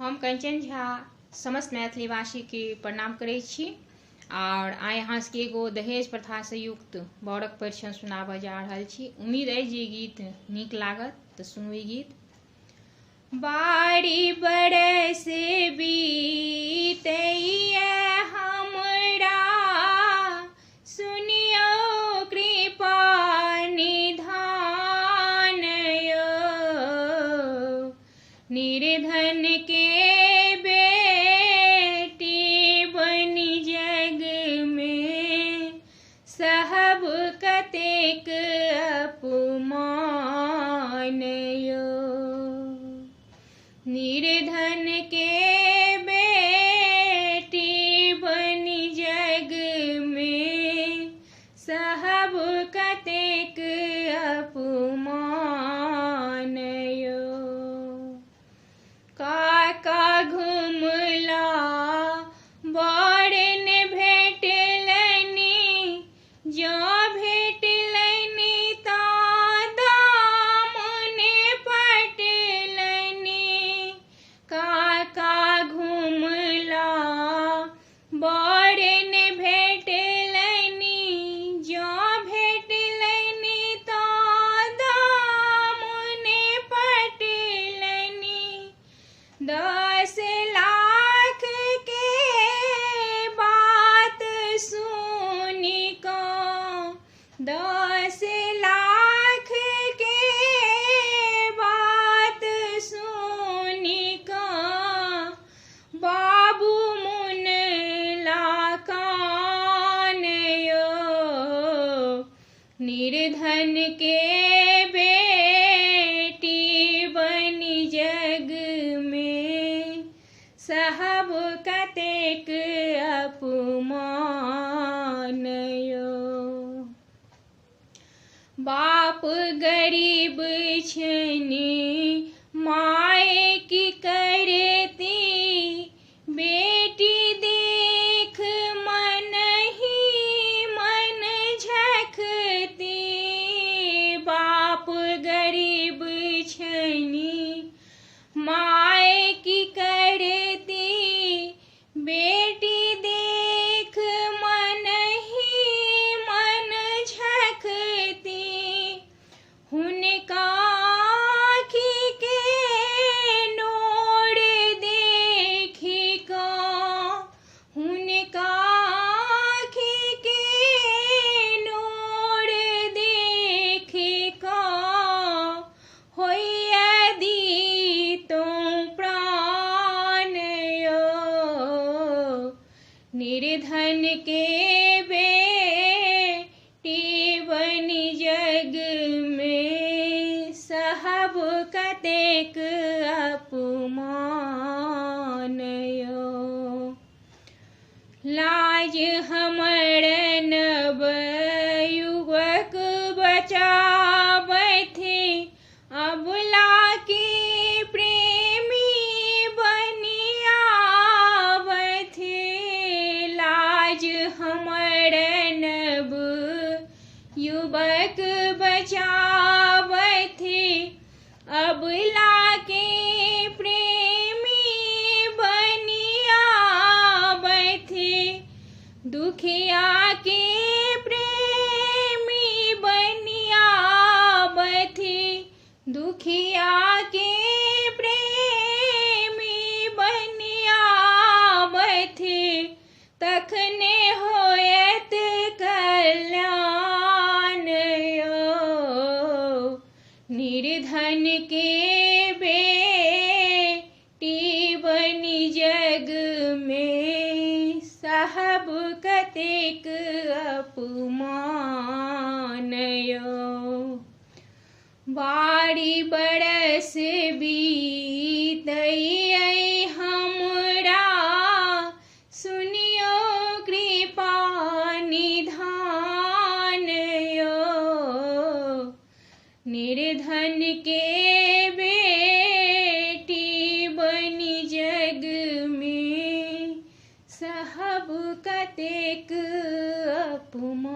हम कंचन झा समस्त मैथिलीवासी के प्रणाम करै छी और आइ अहाँ सबके एगो दहेज प्रथा से युक्त बरक परिछन सुनाबऽ जा रहल छी। उम्मीद है जे गीत नीक लागत तऽ सुनू ई गीत। बारी बरस बीतैया हमरा सुनियो कृपा निधान यो, निर्धन के बेटी बनी जग में सहब कतेक अपमान यो, निर्धन के बेटी बनी जग में सहब कतेक अपमान यो। काका घुमला बरन भेटलनि, जो भेटलनि ता दामन पटलनि। काका घुमला बरन भेटलनि, जो भेटलनि ता दामन पटलनि। 10 लाख के बात सुनी को, 10 लाख के बात सुनी को, बाबू मुनला कान यो, निर्धन के बेटी बनी जग में सहब कतेक अपमान यो। बाप गरीब छनि माय की करती, बेटी देख मन ही मन झखती। बाप गरीब छनि माय की करती, बेटी देख मन ही मन झखती। हुनका आँखि के नोर देखी को, हुनका आँखि के नोर देखी को, होइया दी तो प्राण यो, निर्धन के बेटी बनी जग में सहब कतेक अपमान यो। लाज हमर नव युवक बचाबथि, अबला के प्रेमी बनियाबथि। लाज हमर नव युवक बचाबथि, अबला के प्रेमी बनियाबथि। दुखिया के प्रेमी बनियाबथि, दुखिया के प्रेमी बनियाबथि। तखने होयत कल्याण यो, निर्धन के बेटी बनी जग में सहब कतेक अपमान यो। बारी बरस बीतैया हमरा सुनियो कृपा निधान यो, निर्धन के बेटी बनी जग में सहब कतेक अपमान।